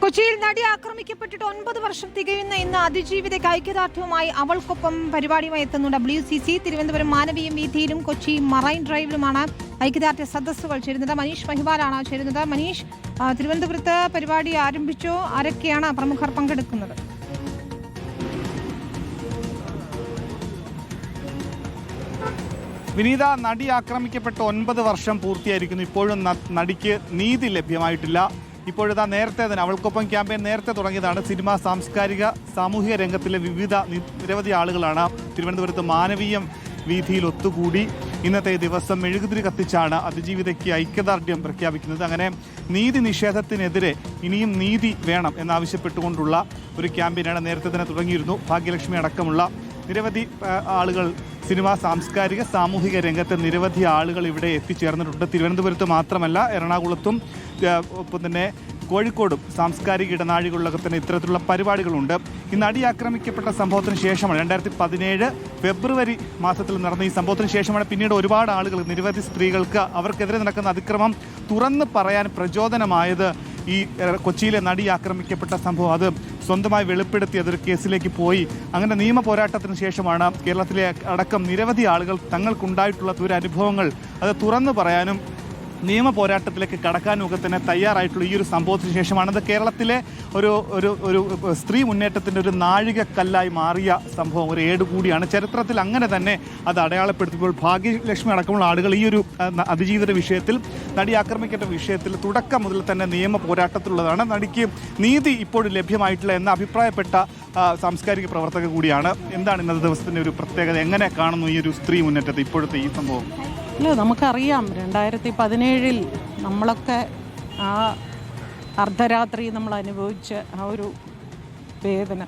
കൊച്ചിയിൽ നടി ആക്രമിക്കപ്പെട്ടിട്ട് 9 വർഷം തികയുന്ന ഇന്ന് അതിജീവിതയ്ക്ക് ഐക്യദാർഢ്യവുമായി അവൾക്കൊപ്പം പരിപാടിയുമായി എത്തുന്നു WCC. തിരുവനന്തപുരം മാനവീയം വീഥിയിലും കൊച്ചി മറൈൻ ഡ്രൈവിലുമാണ് ഐക്യദാർഢ്യ സദസ്സുകൾ ചേരുന്നത്. മനീഷ് മഹിപാലാണ് ചേരുന്നത്. മനീഷ്, തിരുവനന്തപുരത്ത് പരിപാടി ആരംഭിച്ചോ? ആരൊക്കെയാണ് പ്രമുഖർ പങ്കെടുക്കുന്നത്? വിനീത, നടി ആക്രമിക്കപ്പെട്ട് 9 വർഷം പൂർത്തിയായിരിക്കുന്നു. ഇപ്പോഴും നടിക്ക് നീതി ലഭ്യമായിട്ടില്ല. ഇപ്പോഴത്തെ നേരത്തെ തന്നെ അവൾക്കൊപ്പം ക്യാമ്പയിൻ നേരത്തെ തുടങ്ങിയതാണ്. സിനിമ, സാംസ്കാരിക, സാമൂഹിക രംഗത്തിലെ നിരവധി ആളുകളാണ് തിരുവനന്തപുരത്ത് മാനവീയം വീഥിയിൽ ഒത്തുകൂടി ഇന്നത്തെ ദിവസം മെഴുകുതിരി കത്തിച്ചാണ് അതിജീവിതയ്ക്ക് ഐക്യദാർഢ്യം പ്രഖ്യാപിക്കുന്നത്. അങ്ങനെ നീതി നിഷേധത്തിനെതിരെ ഇനിയും നീതി വേണം എന്നാവശ്യപ്പെട്ടുകൊണ്ടുള്ള ഒരു ക്യാമ്പയിനാണ് നേരത്തെ തന്നെ തുടങ്ങിയിരുന്നു. ഭാഗ്യലക്ഷ്മി അടക്കമുള്ള നിരവധി ആളുകൾ, സിനിമ, സാംസ്കാരിക, സാമൂഹിക രംഗത്തെ നിരവധി ആളുകൾ ഇവിടെ എത്തിച്ചേർന്നിട്ടുണ്ട്. തിരുവനന്തപുരത്ത് മാത്രമല്ല, എറണാകുളത്തും ഒപ്പം തന്നെ കോഴിക്കോടും സാംസ്കാരിക ഇടനാഴികളിലൊക്കെ തന്നെ ഇത്തരത്തിലുള്ള പരിപാടികളുണ്ട്. ഈ നടി ആക്രമിക്കപ്പെട്ട സംഭവത്തിന് ശേഷമാണ് 2017 ഫെബ്രുവരി മാസത്തിൽ നടന്ന ഈ സംഭവത്തിന് ശേഷമാണ് പിന്നീട് ഒരുപാട് ആളുകൾ, നിരവധി സ്ത്രീകൾക്ക് അവർക്കെതിരെ നടക്കുന്ന അതിക്രമം തുറന്ന് പറയാൻ പ്രചോദനമായത് ഈ കൊച്ചിയിലെ നടി ആക്രമിക്കപ്പെട്ട സംഭവം. അത് സ്വന്തമായി വെളിപ്പെടുത്തി അതൊരു കേസിലേക്ക് പോയി. അങ്ങനെ നിയമ പോരാട്ടത്തിന് ശേഷമാണ് കേരളത്തിലെ അടക്കം നിരവധി ആളുകൾ തങ്ങൾക്കുണ്ടായിട്ടുള്ള ദുരനുഭവങ്ങൾ അത് തുറന്നു പറയാനും നിയമ പോരാട്ടത്തിലേക്ക് കടക്കാനും ഒക്കെ തന്നെ തയ്യാറായിട്ടുള്ള ഈ ഒരു സംഭവത്തിന് ശേഷമാണ് അത് കേരളത്തിലെ ഒരു സ്ത്രീ മുന്നേറ്റത്തിൻ്റെ ഒരു നാഴികക്കല്ലായി മാറിയ സംഭവം, ഒരു ഏട് കൂടിയാണ്. ചരിത്രത്തിൽ അങ്ങനെ തന്നെ അത് അടയാളപ്പെടുത്തുമ്പോൾ ഭാഗ്യലക്ഷ്മി അടക്കമുള്ള ആളുകൾ ഈ ഒരു അതിജീവിത വിഷയത്തിൽ, നടി ആക്രമിക്കേണ്ട വിഷയത്തിൽ തുടക്കം മുതൽ തന്നെ നിയമ പോരാട്ടത്തിലുള്ളതാണ്. നടിക്ക് നീതി ഇപ്പോഴും ലഭ്യമായിട്ടില്ല എന്ന് അഭിപ്രായപ്പെട്ട സാംസ്കാരിക പ്രവർത്തക കൂടിയാണ്. എന്താണ് ഇന്നത്തെ ദിവസത്തിൻ്റെ ഒരു പ്രത്യേകത? എങ്ങനെ കാണുന്നു ഈ ഒരു സ്ത്രീ മുന്നേറ്റത്തെ, ഇപ്പോഴത്തെ ഈ സംഭവം? അല്ല, നമുക്കറിയാം 2017 നമ്മളൊക്കെ ആ അർദ്ധരാത്രി നമ്മൾ അനുഭവിച്ച ആ ഒരു വേദന,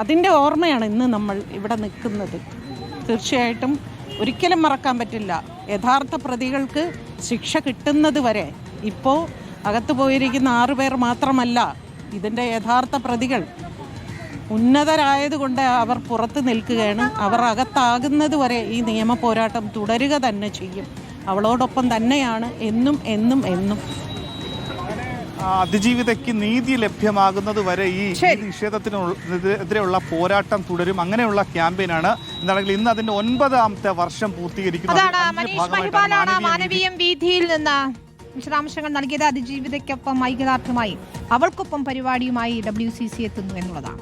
അതിൻ്റെ ഓർമ്മയാണ് ഇന്ന് നമ്മൾ ഇവിടെ നിൽക്കുന്നത്. തീർച്ചയായിട്ടും ഒരിക്കലും മറക്കാൻ പറ്റില്ല. യഥാർത്ഥ പ്രതികൾക്ക് ശിക്ഷ കിട്ടുന്നത് വരെ, ഇപ്പോൾ അകത്ത് പോയിരിക്കുന്ന 6 പേർ മാത്രമല്ല, ഇതിൻ്റെ യഥാർത്ഥ പ്രതികൾ ഉന്നതരായതുകൊണ്ട് അവർ പുറത്ത് നിൽക്കുകയാണ്. അവർ അകത്താകുന്നത് വരെ ഈ നിയമ പോരാട്ടം തുടരുക തന്നെ ചെയ്യും. അവളോടൊപ്പം തന്നെയാണ് എന്നും എന്നും എന്നും. അതിജീവിതയ്ക്ക് നീതി ലഭ്യമാകുന്നത് വരെ ഈ നിഷേധത്തിനെതിരെയുള്ള പോരാട്ടം തുടരും. അങ്ങനെയുള്ള ക്യാമ്പയിനാണ്. എന്താണെങ്കിൽ ഇന്ന് അതിന്റെ 9ാമത്തെ വർഷം പൂർത്തീകരിക്കുന്നു. മാനവീയം വീഥിയിൽ നിന്ന് വിശദാംശങ്ങൾ നൽകിയത്. അതിജീവിതയ്ക്കൊപ്പം ഐക്യദാർഢ്യമായി അവൾക്കൊപ്പം പരിപാടിയുമായി WCC എത്തുന്നു എന്നുള്ളതാണ്.